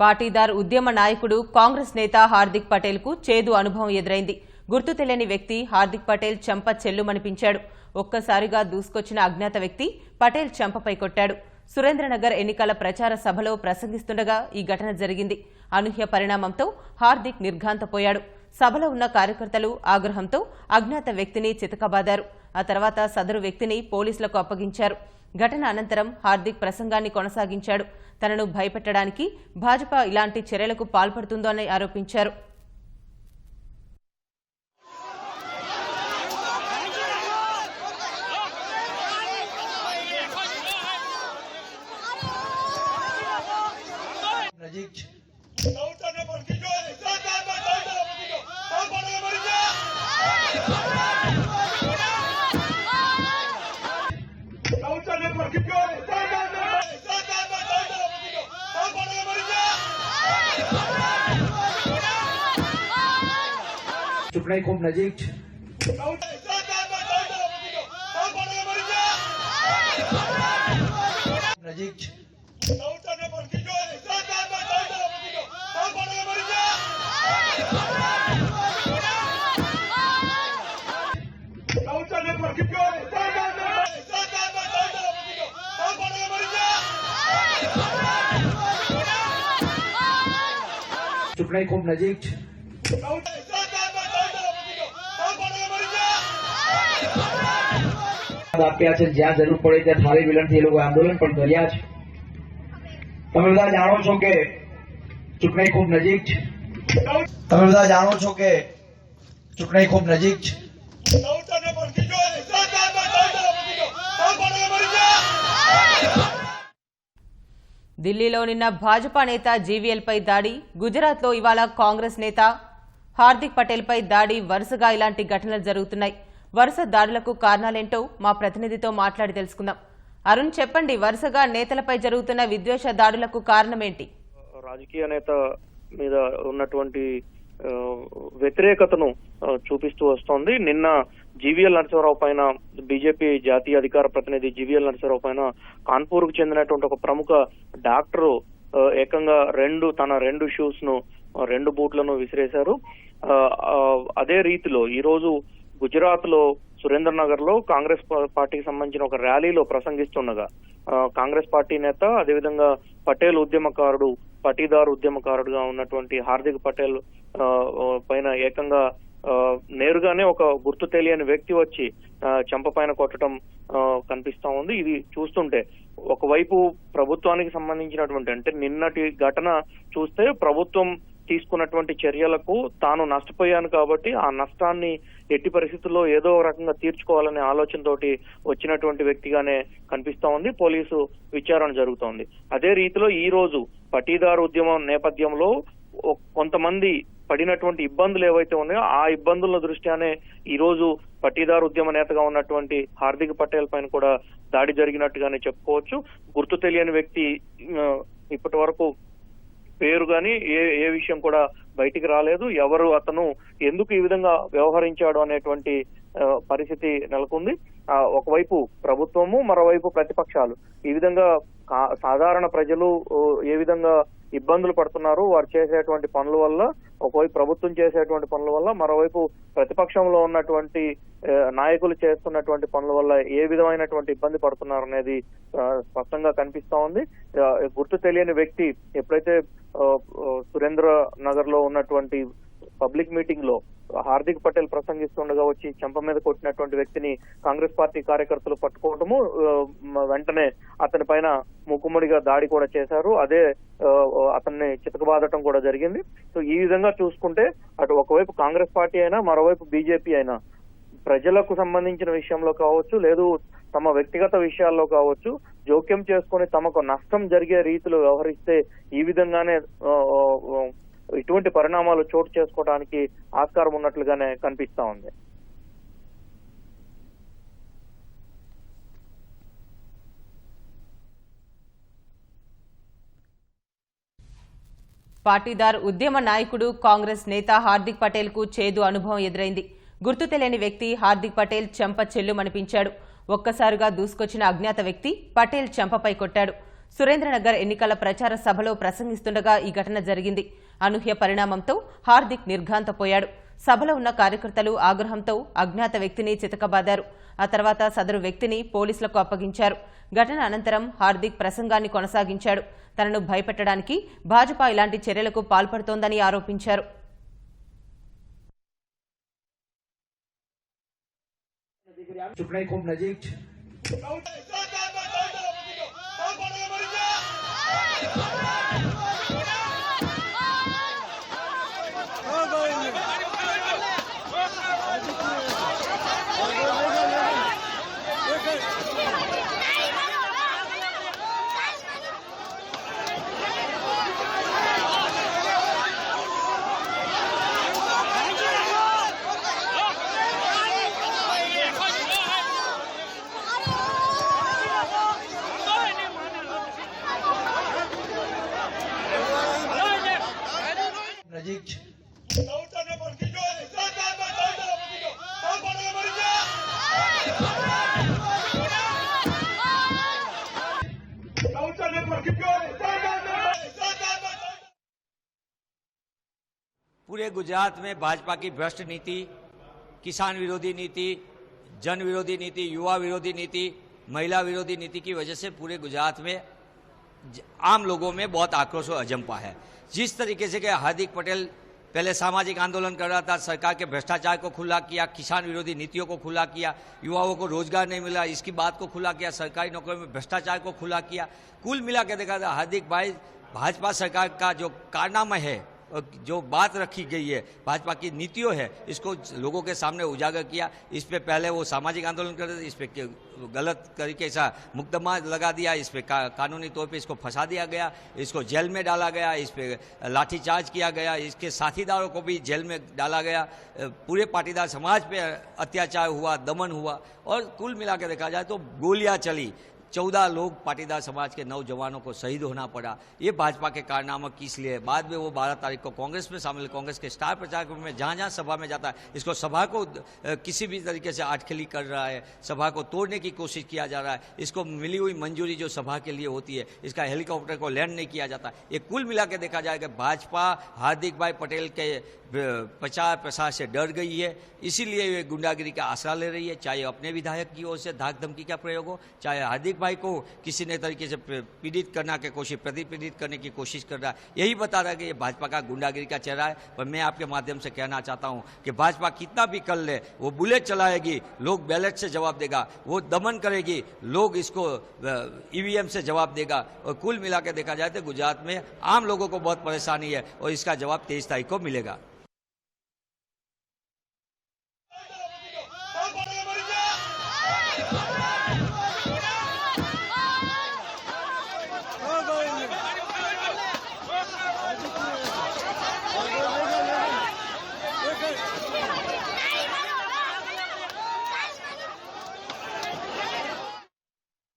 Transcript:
పాటీదార్ ఉద్యమ నాయకుడు కాంగ్రెస్ నేత హార్దిక్ పటేల్ కు చేదు అనుభవం ఎదురైంది. గుర్తు తెలియని వ్యక్తి హార్దిక్ పటేల్ చెంప చెల్లుమనిపించాడు. ఒక్కసారిగా దూసుకొచ్చిన అజ్ఞాత వ్యక్తి పటేల్ చెంపపై కొట్టాడు. సురేంద్రనగర్ ఎన్నికల ప్రచార సభలో ప్రసంగిస్తుండగా ఈ ఘటన జరిగింది. అనూహ్య పరిణామంతో హార్దిక్ నిర్ఘాంతపోయాడు. సభలో ఉన్న కార్యకర్తలు ఆగ్రహంతో అజ్ఞాత వ్యక్తిని చితకబాదారు. ఆ తర్వాత సదరు వ్యక్తిని పోలీసులకు అప్పగించారు. ఘటన అనంతరం హార్దిక్ ప్రసంగాన్ని కొనసాగించాడు. తనను భయపెట్టడానికి భాజపా ఇలాంటి చర్యలకు పాల్పడుతుందని ఆరోపించారు. चुप नहीं, खूब नजीक नजीक चुप नहीं, खूब नजीक આપ્યા છે. જ્યાં જરૂર પડે ત્યાં થાળી વિલણથી એ લોકો આંદોલન પણ કર્યા છે. તમે બધા જાણો છો કે ચૂંટણી ખૂબ નજીક છે. તમે બધા જાણો છો કે ચૂંટણી ખૂબ નજીક છે. ఢిల్లీలో నిన్న భాజపా నేత జీవీఎల్ పై దాడి, గుజరాత్లో ఇవాళ కాంగ్రెస్ నేత హార్దిక్ పటేల్ పై దాడి, వరుసగా ఇలాంటి ఘటనలు జరుగుతున్నాయి. వరుస దాడులకు కారణాలేంటో మా ప్రతినిధితో మాట్లాడి తెలుసుకుందాం. అరుణ్, చెప్పండి, వరుసగా నేతలపై జరుగుతున్న విద్వేష దాడులకు కారణమేంటి? రాజకీయ నేత మీద ఉన్నటువంటి వ్యతిరేకతను చూపిస్తూ వస్తోంది. నిన్న జీవీఎల్ నరసింహారావు పైన, బీజేపీ జాతీయ అధికార ప్రతినిధి జీవీఎల్ నరసింహారావు పైన కాన్పూర్ కు చెందినటువంటి ఒక ప్రముఖ డాక్టరు ఏకంగా తన రెండు షూస్ ను, రెండు బూట్లను విసిరేశారు. అదే రీతిలో ఈ రోజు గుజరాత్ లో సురేంద్రనగర్ లో కాంగ్రెస్ పార్టీకి సంబంధించిన ఒక ర్యాలీలో ప్రసంగిస్తుండగా కాంగ్రెస్ పార్టీ నేత, అదేవిధంగా పటేల్ ఉద్యమకారుడు, పాటీదార్ ఉద్యమకారుడుగా ఉన్నటువంటి హార్దిక్ పటేల్ పైన ఏకంగా నేరుగానే ఒక గుర్తు తెలియని వ్యక్తి వచ్చి చెంప పైన కొట్టడం కనిపిస్తా ఉంది. ఇది చూస్తుంటే ఒకవైపు ప్రభుత్వానికి సంబంధించినటువంటి, అంటే నిన్నటి ఘటన చూస్తే ప్రభుత్వం తీసుకున్నటువంటి చర్యలకు తాను నష్టపోయాను కాబట్టి ఆ నష్టాన్ని ఎట్టి పరిస్థితుల్లో ఏదో రకంగా తీర్చుకోవాలనే ఆలోచనతోటి వచ్చినటువంటి వ్యక్తిగానే కనిపిస్తా ఉంది. పోలీసు విచారణ జరుగుతోంది. అదే రీతిలో ఈ రోజు పటీదార్ ఉద్యమం నేపథ్యంలో కొంతమంది పడినటువంటి ఇబ్బందులు ఏవైతే ఉన్నాయో ఆ ఇబ్బందుల దృష్ట్యానే ఈ రోజు పటీదార్ ఉద్యమ నేతగా ఉన్నటువంటి హార్దిక్ పటేల్ పైన కూడా దాడి జరిగినట్టుగానే చెప్పుకోవచ్చు. గుర్తు తెలియని వ్యక్తి ఇప్పటి వరకు పేరు గాని ఏ విషయం కూడా బయటికి రాలేదు. ఎవరు అతను, ఎందుకు ఈ విధంగా వ్యవహరించాడు అనేటువంటి పరిస్థితి నెలకొంది. ఒకవైపు ప్రభుత్వము, మరోవైపు ప్రతిపక్షాలు ఈ విధంగా సాధారణ ప్రజలు ఏ విధంగా ఇబ్బందులు పడుతున్నారు వారు చేసేటువంటి పనుల వల్ల, ఒకవైపు ప్రభుత్వం చేసేటువంటి పనుల వల్ల, మరోవైపు ప్రతిపక్షంలో ఉన్నటువంటి నాయకులు చేస్తున్నటువంటి పనుల వల్ల ఏ విధమైనటువంటి ఇబ్బంది పడుతున్నారు అనేది స్పష్టంగా కనిపిస్తా ఉంది. గుర్తు తెలియని వ్యక్తి ఎప్పుడైతే సురేంద్ర నగర్ లో ఉన్నటువంటి పబ్లిక్ మీటింగ్ లో హార్దిక్ పటేల్ ప్రసంగిస్తుండగా వచ్చి చెంప మీద కొట్టినటువంటి వ్యక్తిని కాంగ్రెస్ పార్టీ కార్యకర్తలు పట్టుకోవటము, వెంటనే అతని పైన మూకుమ్మడిగా దాడి కూడా చేశారు. అదే అతన్ని చితకబాదటం కూడా జరిగింది. సో ఈ విధంగా చూసుకుంటే అటు ఒకవైపు కాంగ్రెస్ పార్టీ అయినా, మరోవైపు బీజేపీ అయినా ప్రజలకు సంబంధించిన విషయంలో కావచ్చు, లేదు తమ వ్యక్తిగత విషయాల్లో కావచ్చు, జోక్యం చేసుకుని తమకు నష్టం జరిగే రీతిలో వ్యవహరిస్తే ఈ విధంగానే ఇటువంటి పరిణామాలు చోటు చేసుకోవడానికి ఆస్కారం ఉన్నట్లుగానే కనిపిస్తా ఉంది. పాటీదార్ ఉద్యమ నాయకుడు కాంగ్రెస్ నేత హార్దిక్ పటేల్ కు చేదు అనుభవం ఎదురైంది. గుర్తు తెలియని వ్యక్తి హార్దిక్ పటేల్ చెంప చెల్లుమనిపించాడు. ఒక్కసారిగా దూసుకొచ్చిన అజ్ఞాత వ్యక్తి పటేల్ చెంపపై కొట్టాడు. సురేంద్రనగర్ ఎన్నికల ప్రచార సభలో ప్రసంగిస్తుండగా ఈ ఘటన జరిగింది. అనూహ్య పరిణామంతో హార్దిక్ నిర్ఘాంతపోయాడు. సభలో ఉన్న కార్యకర్తలు ఆగ్రహంతో అజ్ఞాత వ్యక్తిని చితకబాదారు. ఆ తర్వాత సదరు వ్యక్తిని పోలీసులకు అప్పగించారు. ఘటన అనంతరం హార్దిక్ ప్రసంగాన్ని కొనసాగించాడు. తనను భయపెట్టడానికి భాజపా ఇలాంటి చర్యలకు పాల్పడుతోందని ఆరోపించారు. चुकने खूब नजीक नजीक पूरे गुजरात में भाजपा की भ्रष्ट नीति, किसान विरोधी नीति, जन विरोधी नीति, युवा विरोधी नीति, महिला विरोधी नीति की वजह से पूरे गुजरात में आम लोगों में बहुत आक्रोश और अजंपा है। जिस तरीके से कि हार्दिक पटेल पहले सामाजिक आंदोलन कर रहा था, सरकार के भ्रष्टाचार को खुला किया, किसान विरोधी नीतियों को खुला किया, युवाओं को रोजगार नहीं मिला इसकी बात को खुला किया, सरकारी नौकरियों में भ्रष्टाचार को खुला किया। कुल मिला के देखा था हार्दिक भाई भाजपा सरकार का जो कारनामा है, जो बात रखी गई है, भाजपा की नीतियों है, इसको लोगों के सामने उजागर किया। इस पे पहले वो सामाजिक आंदोलन करते थे, इस पे गलत तरीके से मुकदमा लगा दिया, इस पे कानूनी तौर पे इसको फंसा दिया गया, इसको जेल में डाला गया, इस पे लाठीचार्ज किया गया, इसके साथीदारों को भी जेल में डाला गया, पूरे पाटीदार समाज पे अत्याचार हुआ, दमन हुआ और कुल मिला के देखा जाए तो गोलियां चली। 14 लोग पाटीदार समाज के नौजवानों को शहीद होना पड़ा। ये भाजपा के कारनामा किस लिए? बाद में वो 12 तारीख को कांग्रेस में शामिल, कांग्रेस के स्टार प्रचारकों में जहां जहां सभा में जाता है, इसको सभा को किसी भी तरीके से आटखली कर रहा है, सभा को तोड़ने की कोशिश किया जा रहा है। इसको मिली हुई मंजूरी जो सभा के लिए होती है, इसका हेलीकॉप्टर को लैंड नहीं किया जाता। ये कुल मिला के देखा जाएगा भाजपा हार्दिक भाई पटेल के प्रचार प्रसार से डर गई है, इसीलिए ये गुंडागिरी का आसरा ले रही है। चाहे अपने विधायक की ओर से धाक धमकी का प्रयोग हो, चाहे हार्दिक भाई को किसी ने तरीके से पीड़ित करना की कोशिश, प्रतिपीड़ित करने की कोशिश कर रहा है। यही बता रहा है कि ये भाजपा का गुंडागिरी का चेहरा है। पर मैं आपके माध्यम से कहना चाहता हूं कि भाजपा कितना भी कर ले, वो बुलेट चलाएगी, लोग बैलेट से जवाब देगा, वो दमन करेगी, लोग इसको ईवीएम से जवाब देगा। और कुल मिला के देखा जाए तो गुजरात में आम लोगों को बहुत परेशानी है और इसका जवाब 23 तारीख को मिलेगा।